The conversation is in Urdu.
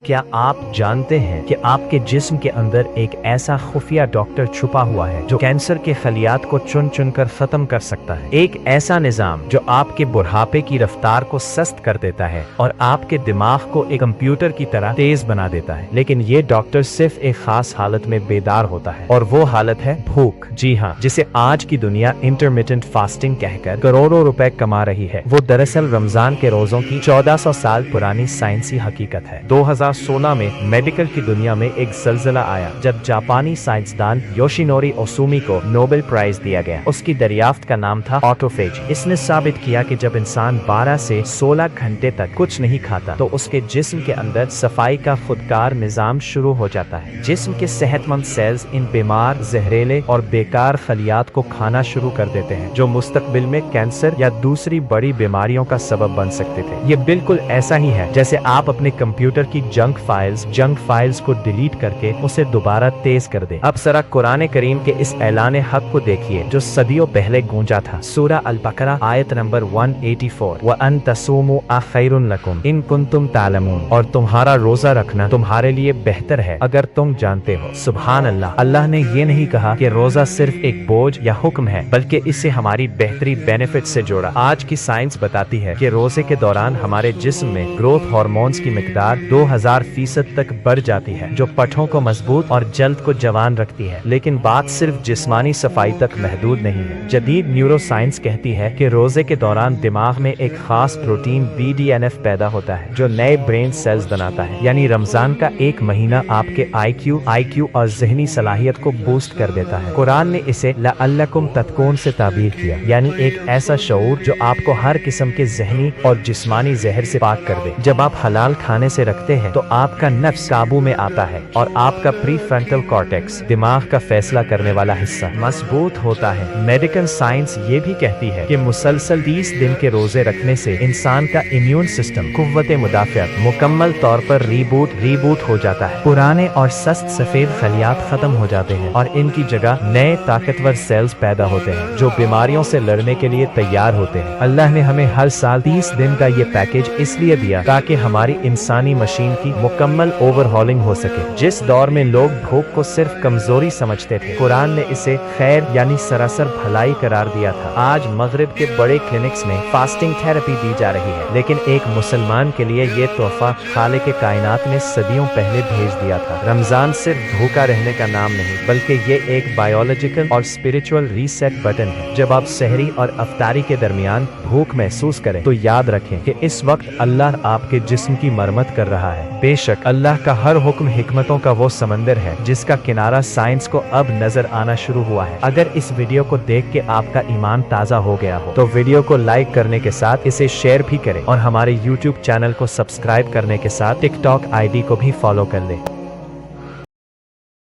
کیا آپ جانتے ہیں کہ آپ کے جسم کے اندر ایک ایسا خفیہ ڈاکٹر چھپا ہوا ہے جو کینسر کے خلیات کو چن چن کر ختم کر سکتا ہے؟ ایک ایسا نظام جو آپ کے بڑھاپے کی رفتار کو سست کر دیتا ہے اور آپ کے دماغ کو ایک کمپیوٹر کی طرح تیز بنا دیتا ہے۔ لیکن یہ ڈاکٹر صرف ایک خاص حالت میں بیدار ہوتا ہے، اور وہ حالت ہے بھوک۔ جی ہاں، جسے آج کی دنیا انٹرمیٹنٹ فاسٹنگ کہہ کر کروڑوں روپے کما رہی ہے، وہ دراصل رمضان کے روزوں کی 1400 سال پرانی سائنسی حقیقت ہے۔ 2016 میں میڈیکل کی دنیا میں ایک زلزلہ آیا جب جاپانی سائنسدان یوشینوری اوسومی کو نوبل پرائز دیا گیا۔ اس کی دریافت کا نام تھا آٹوفیج۔ اس نے ثابت کیا کہ جب انسان 12 سے 16 گھنٹے تک کچھ نہیں کھاتا تو اس کے جسم کے اندر صفائی کا خودکار نظام شروع ہو جاتا ہے۔ جسم کے صحت مند سیلز ان بیمار، زہریلے اور بیکار خلیات کو کھانا شروع کر دیتے ہیں جو مستقبل میں کینسر یا دوسری بڑی بیماریوں کا سبب بن سکتے تھے۔ یہ بالکل ایسا ہی ہے جیسے آپ اپنے کمپیوٹر کی جنک فائلز کو ڈیلیٹ کر کے اسے دوبارہ تیز کر دیں۔ اب ذرا قرآن کریم کے اس اعلان حق کو دیکھیے جو صدیوں پہلے گونجا تھا۔ سورہ البقرہ آیت نمبر 184، وَأَن تَصُومُوا خَيْرٌ لَكُمْ إِن كُنتُمْ تَعْلَمُونَ، اور تمہارا روزہ رکھنا تمہارے لیے بہتر ہے اگر تم جانتے ہو۔ سبحان اللہ! اللہ نے یہ نہیں کہا کہ روزہ صرف ایک بوجھ یا حکم ہے، بلکہ اسے ہماری بہتری بینیفٹ سے جوڑا۔ آج کی سائنس بتاتی ہے کہ روزے کے دوران ہمارے جسم میں گروتھ ہارمونز کی مقدار 2000% تک بڑھ جاتی ہے، جو پٹھوں کو مضبوط اور جلد کو جوان رکھتی ہے۔ لیکن بات صرف جسمانی صفائی تک محدود نہیں ہے۔ جدید نیورو سائنس کہتی ہے کہ روزے کے دوران دماغ میں ایک خاص پروٹین BDNF پیدا ہوتا ہے جو نئے برین سیلز بناتا ہے۔ یعنی رمضان کا ایک مہینہ آپ کے IQ اور ذہنی صلاحیت کو بوسٹ کر دیتا ہے۔ قرآن نے اسے لعلکم تتقون سے تعبیر کیا، یعنی ایک ایسا شعور جو آپ کو ہر قسم کے ذہنی اور جسمانی زہر سے پاک کر دے۔ جب آپ حلال کھانے سے رکھتے ہیں تو آپ کا نفس قابو میں آتا ہے اور آپ کا پری فرنٹل کارٹیکس، دماغ کا فیصلہ کرنے والا حصہ، مضبوط ہوتا ہے۔ میڈیکل سائنس یہ بھی کہتی ہے کہ مسلسل 30 دن کے روزے رکھنے سے انسان کا امیون سسٹم، قوت مدافعت مکمل طور پر ریبوٹ ہو جاتا ہے۔ پرانے اور سست سفید خلیات ختم ہو جاتے ہیں اور ان کی جگہ نئے طاقتور سیلز پیدا ہوتے ہیں جو بیماریوں سے لڑنے کے لیے تیار ہوتے ہیں۔ اللہ نے ہمیں ہر سال 30 دن کا یہ پیکیج اس لیے دیا تاکہ ہماری انسانی مشین کی مکمل اوور ہالنگ ہو سکے۔ جس دور میں لوگ بھوک کو صرف کمزوری سمجھتے تھے، قرآن نے اسے خیر یعنی سراسر بھلائی قرار دیا تھا۔ آج مغرب کے بڑے کلینکس میں فاسٹنگ تھراپی دی جا رہی ہے، لیکن ایک مسلمان کے لیے یہ تحفہ خالق کائنات نے صدیوں پہلے بھیج دیا تھا۔ رمضان صرف بھوکا رہنے کا نام نہیں، بلکہ یہ ایک بایولوجیکل اور اسپرچول ریسیٹ بٹن ہے۔ جب آپ سحری اور افطاری کے درمیان بھوک محسوس کریں تو یاد رکھیں کہ اس وقت اللہ آپ کے جسم کی مرمت کر رہا ہے۔ بے شک اللہ کا ہر حکم حکمتوں کا وہ سمندر ہے جس کا کنارہ سائنس کو اب نظر آنا شروع ہوا ہے۔ اگر اس ویڈیو کو دیکھ کے آپ کا ایمان تازہ ہو گیا ہو تو ویڈیو کو لائک کرنے کے ساتھ اسے شیئر بھی کریں، اور ہمارے YouTube چینل کو سبسکرائب کرنے کے ساتھ TikTok ID کو بھی فالو کر لیں۔